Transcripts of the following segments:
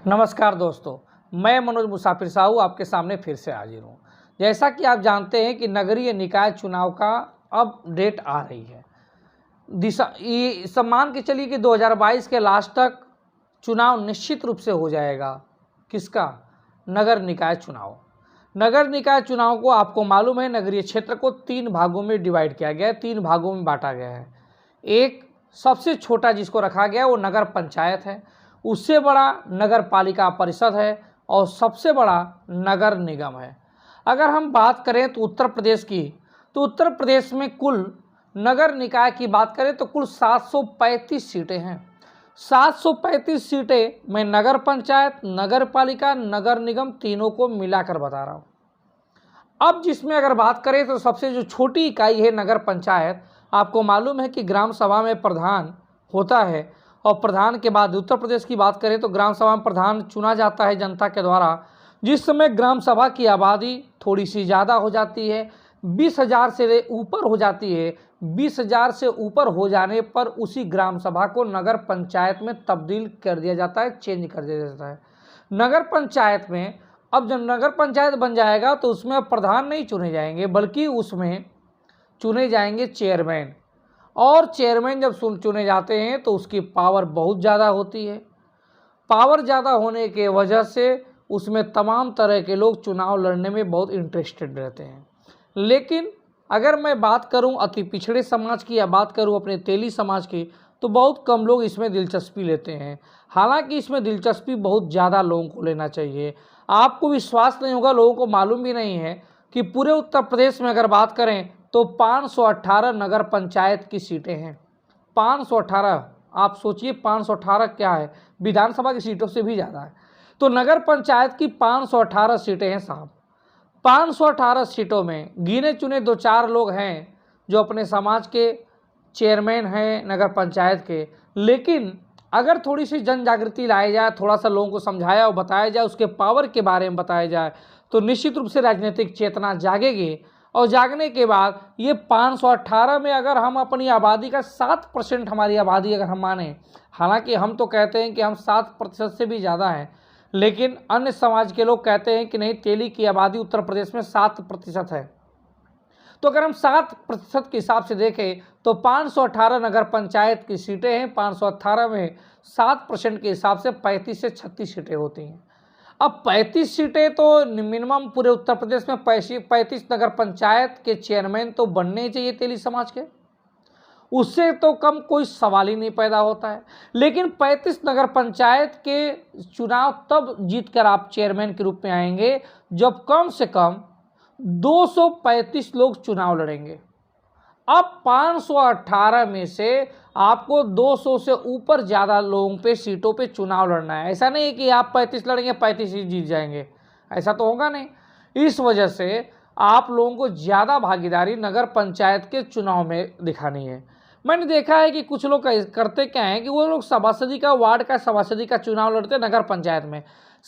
नमस्कार दोस्तों, मैं मनोज मुसाफिर साहू आपके सामने फिर से हाजिर हूँ। जैसा कि आप जानते हैं कि नगरीय निकाय चुनाव का अब डेट आ रही है। ये सब मान के चलिए कि 2022 के लास्ट तक चुनाव निश्चित रूप से हो जाएगा। किसका? नगर निकाय चुनाव। नगर निकाय चुनाव को आपको मालूम है, नगरीय क्षेत्र को 3 भागों में डिवाइड किया गया है, 3 भागों में बांटा गया है। एक सबसे छोटा जिसको रखा गया है वो नगर पंचायत है, उससे बड़ा नगर पालिका परिषद है और सबसे बड़ा नगर निगम है। अगर हम बात करें तो उत्तर प्रदेश की, तो उत्तर प्रदेश में कुल नगर निकाय की बात करें तो कुल 735 सीटें हैं। 735 सीटें मैं नगर पंचायत, नगर पालिका, नगर निगम तीनों को मिलाकर बता रहा हूँ। अब जिसमें अगर बात करें तो सबसे जो छोटी इकाई है नगर पंचायत, आपको मालूम है कि ग्राम सभा में प्रधान होता है और प्रधान के बाद उत्तर प्रदेश की बात करें तो ग्राम सभा में प्रधान चुना जाता है जनता के द्वारा। जिस समय ग्राम सभा की आबादी थोड़ी सी ज़्यादा हो जाती है, 20,000 से ऊपर हो जाती है, 20,000 से ऊपर हो जाने पर उसी ग्राम सभा को नगर पंचायत में तब्दील कर दिया जाता है, चेंज कर दिया जाता है। नगर पंचायत में अब जब नगर पंचायत बन जाएगा तो उसमें अब प्रधान नहीं चुने जाएंगे, बल्कि उसमें चुने जाएंगे चेयरमैन। और चेयरमैन जब चुने जाते हैं तो उसकी पावर बहुत ज़्यादा होती है। पावर ज़्यादा होने के वजह से उसमें तमाम तरह के लोग चुनाव लड़ने में बहुत इंटरेस्टेड रहते हैं। लेकिन अगर मैं बात करूं अति पिछड़े समाज की या बात करूं अपने तेली समाज की, तो बहुत कम लोग इसमें दिलचस्पी लेते हैं। हालांकि इसमें दिलचस्पी बहुत ज़्यादा लोगों को लेना चाहिए। आपको विश्वास नहीं होगा, लोगों को मालूम भी नहीं है कि पूरे उत्तर प्रदेश में अगर बात करें तो 518 नगर पंचायत की सीटें हैं। 518, आप सोचिए 518 क्या है, विधानसभा की सीटों से भी ज़्यादा है। तो नगर पंचायत की 518 सीटें हैं साहब। 518 सीटों में गिने चुने 2-4 लोग हैं जो अपने समाज के चेयरमैन हैं नगर पंचायत के। लेकिन अगर थोड़ी सी जन जागृति लाई जाए, थोड़ा सा लोगों को समझाया और बताया जाए, उसके पावर के बारे में बताया जाए, तो निश्चित रूप से राजनीतिक चेतना जागेगी। और जागने के बाद ये 518 में अगर हम अपनी आबादी का 7% हमारी आबादी अगर हम माने, हालांकि हम तो कहते हैं कि हम 7% से भी ज़्यादा हैं, लेकिन अन्य समाज के लोग कहते हैं कि नहीं, तेली की आबादी उत्तर प्रदेश में 7% है। तो अगर हम 7% के हिसाब से देखें तो 518 नगर पंचायत की सीटें हैं। 518 में 7% के हिसाब से 35 से 36 सीटें होती हैं। अब 35 सीटें तो मिनिमम पूरे उत्तर प्रदेश में 35 नगर पंचायत के चेयरमैन तो बनने ही चाहिए तेली समाज के, उससे तो कम कोई सवाल ही नहीं पैदा होता है। लेकिन 35 नगर पंचायत के चुनाव तब जीत कर आप चेयरमैन के रूप में आएंगे जब कम से कम 235 लोग चुनाव लड़ेंगे। अब 518 में से आपको 200 से ऊपर ज़्यादा लोगों पे सीटों पे चुनाव लड़ना है। ऐसा नहीं है कि आप 35 लड़ेंगे 35 ही जीत जाएंगे, ऐसा तो होगा नहीं। इस वजह से आप लोगों को ज़्यादा भागीदारी नगर पंचायत के चुनाव में दिखानी है। मैंने देखा है कि कुछ लोग करते क्या हैं कि वो लोग सभासदी का, वार्ड का सभासदी का चुनाव लड़ते हैं नगर पंचायत में।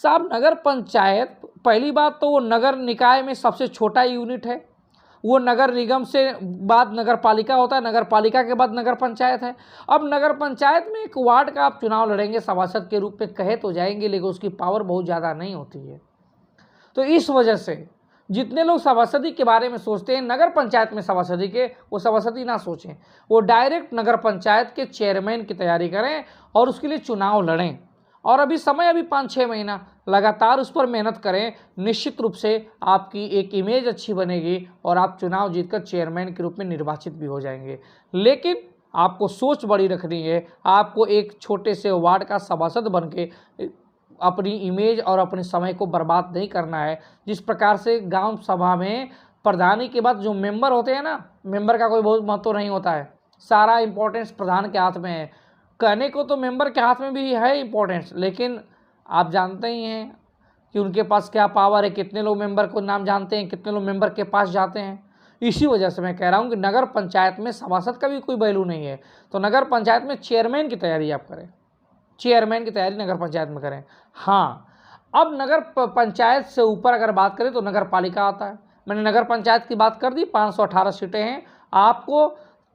साहब, नगर पंचायत पहली बात तो वो नगर निकाय में सबसे छोटा यूनिट है। वो नगर निगम से बाद नगर पालिका होता है, नगर पालिका के बाद नगर पंचायत है। अब नगर पंचायत में एक वार्ड का आप चुनाव लड़ेंगे सभासद के रूप में, कहे तो जाएंगे, लेकिन उसकी पावर बहुत ज़्यादा नहीं होती है। तो इस वजह से जितने लोग सभासदी के बारे में सोचते हैं नगर पंचायत में सभासदी के, वो सभासदी ना सोचें, वो डायरेक्ट नगर पंचायत के चेयरमैन की तैयारी करें और उसके लिए चुनाव लड़ें। और अभी समय 5-6 महीना लगातार उस पर मेहनत करें। निश्चित रूप से आपकी एक इमेज अच्छी बनेगी और आप चुनाव जीतकर चेयरमैन के रूप में निर्वाचित भी हो जाएंगे। लेकिन आपको सोच बड़ी रखनी है, आपको एक छोटे से वार्ड का सभासद बन के अपनी इमेज और अपने समय को बर्बाद नहीं करना है। जिस प्रकार से गांव सभा में प्रधानी के बाद जो मेंबर होते हैं ना, मेंबर का कोई बहुत महत्व नहीं होता है, सारा इम्पोर्टेंस प्रधान के हाथ में है। कहने को तो मेंबर के हाथ में भी है इम्पोर्टेंस, लेकिन आप जानते ही हैं कि उनके पास क्या पावर है, कितने लोग मेंबर को नाम जानते हैं, कितने लोग मेंबर के पास जाते हैं। इसी वजह से मैं कह रहा हूँ कि नगर पंचायत में सभासद का भी कोई वैल्यू नहीं है। तो नगर पंचायत में चेयरमैन की तैयारी आप करें, चेयरमैन की तैयारी नगर पंचायत में करें। हाँ, अब नगर पंचायत से ऊपर अगर बात करें तो नगर पालिका आता है। मैंने नगर पंचायत की बात कर दी, 518 सीटें हैं। आपको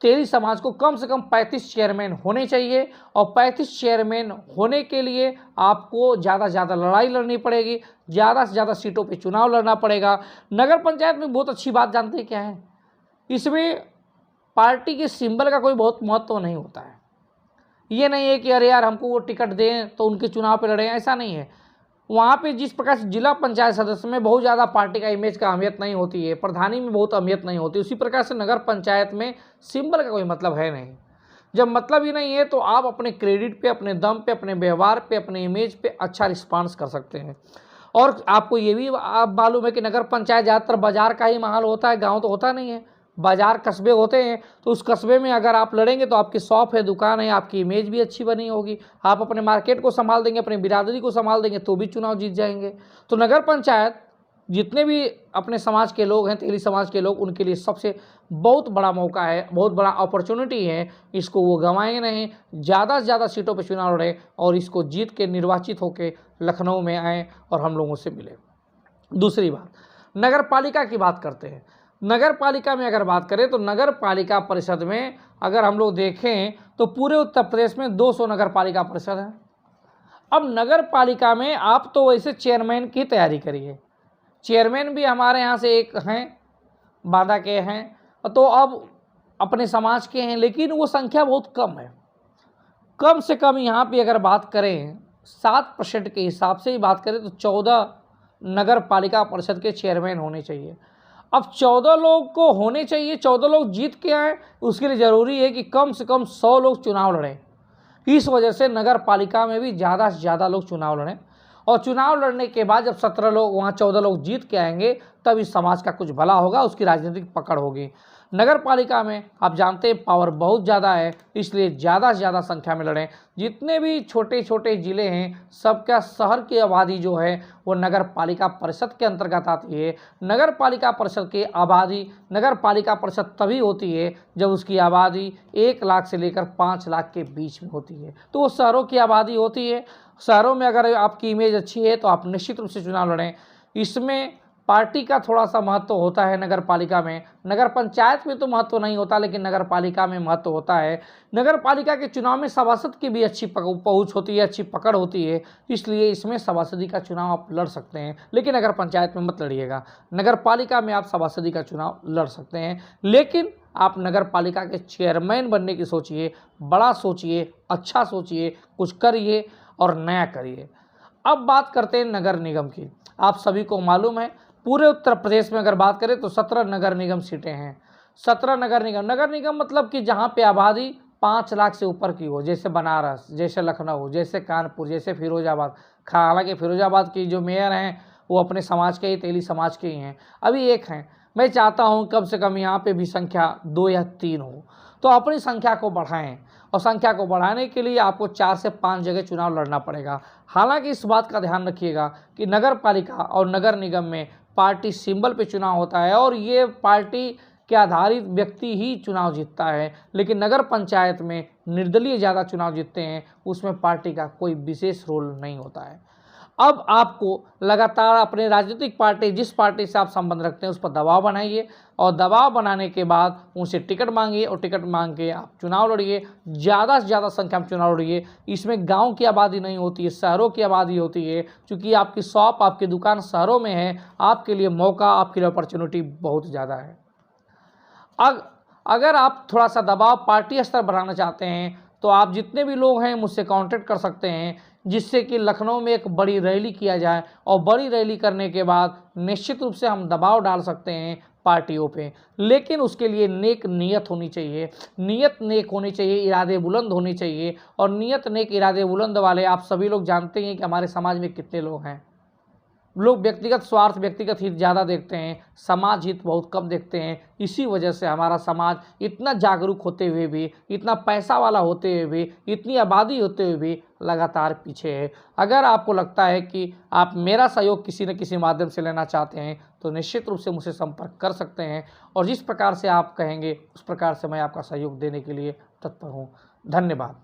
तेली समाज को कम से कम 35 चेयरमैन होने चाहिए, और 35 चेयरमैन होने के लिए आपको ज़्यादा से ज़्यादा लड़ाई लड़नी पड़ेगी, ज़्यादा से ज़्यादा सीटों पे चुनाव लड़ना पड़ेगा। नगर पंचायत में बहुत अच्छी बात जानते हैं क्या है, इसमें पार्टी के सिंबल का कोई बहुत महत्व नहीं होता है। ये नहीं है कि अरे यार हमको वो टिकट दें तो उनके चुनाव पे लड़ें, ऐसा नहीं है। वहाँ पे जिस प्रकार से जिला पंचायत सदस्य में बहुत ज़्यादा पार्टी का इमेज का अहमियत नहीं होती है, प्रधानी में बहुत अहमियत नहीं होती, उसी प्रकार से नगर पंचायत में सिंबल का कोई मतलब है नहीं। जब मतलब ही नहीं है तो आप अपने क्रेडिट पे, अपने दम पे, अपने व्यवहार पे, अपने इमेज पे अच्छा रिस्पांस कर सकते हैं। और आपको ये भी आप मालूम है कि नगर पंचायत ज़्यादातर बाजार का ही माहौल होता है, गाँव तो होता नहीं है, बाजार कस्बे होते हैं। तो उस कस्बे में अगर आप लड़ेंगे तो आपकी शॉप है, दुकान है, आपकी इमेज भी अच्छी बनी होगी, आप अपने मार्केट को संभाल देंगे, अपनी बिरादरी को संभाल देंगे तो भी चुनाव जीत जाएंगे। तो नगर पंचायत जितने भी अपने समाज के लोग हैं, तेली समाज के लोग, उनके लिए सबसे बहुत बड़ा मौका है, बहुत बड़ा अपॉर्चुनिटी है, इसको वो गंवाएंगे नहीं। ज़्यादा से ज़्यादा सीटों पर चुनाव लड़े और इसको जीत के निर्वाचित होकर लखनऊ में आएँ और हम लोगों से मिले। दूसरी बात, नगर पालिका की बात करते हैं। नगर पालिका में अगर बात करें तो नगर पालिका परिषद में अगर हम लोग देखें तो पूरे उत्तर प्रदेश में 200 नगर पालिका परिषद है। अब नगर पालिका में आप तो वैसे चेयरमैन की तैयारी करिए, चेयरमैन भी हमारे यहाँ से एक हैं, बांदा के हैं, तो अब अपने समाज के हैं, लेकिन वो संख्या बहुत कम है। कम से कम यहाँ पे अगर बात करें 7% के हिसाब से ही बात करें तो 14 नगर पालिका परिषद के चेयरमैन होने चाहिए। अब 14 लोग को होने चाहिए, 14 लोग जीत के आए, उसके लिए ज़रूरी है कि कम से कम 100 लोग चुनाव लड़ें। इस वजह से नगर पालिका में भी ज़्यादा से ज़्यादा लोग चुनाव लड़ें, और चुनाव लड़ने के बाद जब 17 लोग वहाँ 14 लोग जीत के आएंगे तब इस समाज का कुछ भला होगा, उसकी राजनीतिक पकड़ होगी। नगर पालिका में आप जानते हैं पावर बहुत ज़्यादा है, इसलिए ज़्यादा से ज़्यादा संख्या में लड़ें। जितने भी छोटे छोटे ज़िले हैं सबका शहर की आबादी जो है वो नगर पालिका परिषद के अंतर्गत आती है। नगर पालिका परिषद की आबादी, नगर पालिका परिषद तभी होती है जब उसकी आबादी 1 लाख से लेकर 5 लाख के बीच में होती है, तो वो शहरों की आबादी होती है। शहरों में अगर आपकी इमेज अच्छी है तो आप निश्चित रूप से चुनाव लड़ें। इसमें पार्टी का थोड़ा सा महत्व होता है नगर पालिका में, नगर पंचायत में तो महत्व नहीं होता, लेकिन नगर पालिका में महत्व होता है। नगर पालिका के चुनाव में सभासद की भी अच्छी पहुंच होती है, अच्छी पकड़ होती है, इसलिए इसमें सभासदी का चुनाव आप लड़ सकते हैं, लेकिन नगर पंचायत में मत लड़िएगा। नगर पालिका में आप सभासदी का चुनाव लड़ सकते हैं, लेकिन आप नगर पालिका के चेयरमैन बनने की सोचिए, बड़ा सोचिए, अच्छा सोचिए, कुछ करिए और नया करिए। अब बात करते हैं नगर निगम की। आप सभी को मालूम है पूरे उत्तर प्रदेश में अगर बात करें तो 17 नगर निगम सीटें हैं। 17 नगर निगम मतलब कि जहाँ पे आबादी 5 लाख से ऊपर की हो, जैसे बनारस, जैसे लखनऊ, जैसे कानपुर, जैसे फिरोजाबाद। हालांकि फिरोजाबाद की जो मेयर हैं वो अपने समाज के ही, तेली समाज के ही हैं, अभी एक हैं। मैं चाहता हूँ कम से कम यहाँ पे भी संख्या 2 या 3 हो, तो अपनी संख्या को बढ़ाएं, और संख्या को बढ़ाने के लिए आपको 4 से 5 जगह चुनाव लड़ना पड़ेगा। हालांकि इस बात का ध्यान रखिएगा कि नगर पालिका और नगर निगम में पार्टी सिंबल पे चुनाव होता है और ये पार्टी के आधारित व्यक्ति ही चुनाव जीतता है, लेकिन नगर पंचायत में निर्दलीय ज़्यादा चुनाव जीतते हैं, उसमें पार्टी का कोई विशेष रोल नहीं होता है। अब आपको लगातार अपने राजनीतिक पार्टी, जिस पार्टी से आप संबंध रखते हैं उस पर दबाव बनाइए, और दबाव बनाने के बाद उनसे टिकट मांगिए, और टिकट मांग के आप चुनाव लड़िए। ज़्यादा से ज़्यादा संख्या में चुनाव लड़िए। इसमें गांव की आबादी नहीं होती है, शहरों की आबादी होती है। क्योंकि आपकी शॉप, आपकी दुकान शहरों में है, आपके लिए मौका, आपके लिए अपॉर्चुनिटी बहुत ज़्यादा है। अगर आप थोड़ा सा दबाव पार्टी स्तर बढ़ाना चाहते हैं तो आप जितने भी लोग हैं मुझसे कांटेक्ट कर सकते हैं, जिससे कि लखनऊ में एक बड़ी रैली किया जाए, और बड़ी रैली करने के बाद निश्चित रूप से हम दबाव डाल सकते हैं पार्टियों पे। लेकिन उसके लिए नेक नीयत होनी चाहिए, नीयत नेक होनी चाहिए, इरादे बुलंद होने चाहिए। और नीयत नेक इरादे बुलंद वाले आप सभी लोग जानते हैं कि हमारे समाज में कितने लोग हैं। लोग व्यक्तिगत स्वार्थ, व्यक्तिगत हित ज़्यादा देखते हैं, समाज हित बहुत कम देखते हैं। इसी वजह से हमारा समाज इतना जागरूक होते हुए भी, इतना पैसा वाला होते हुए भी, इतनी आबादी होते हुए भी लगातार पीछे है। अगर आपको लगता है कि आप मेरा सहयोग किसी न किसी माध्यम से लेना चाहते हैं तो निश्चित रूप से मुझसे संपर्क कर सकते हैं, और जिस प्रकार से आप कहेंगे उस प्रकार से मैं आपका सहयोग देने के लिए तत्पर हूँ। धन्यवाद।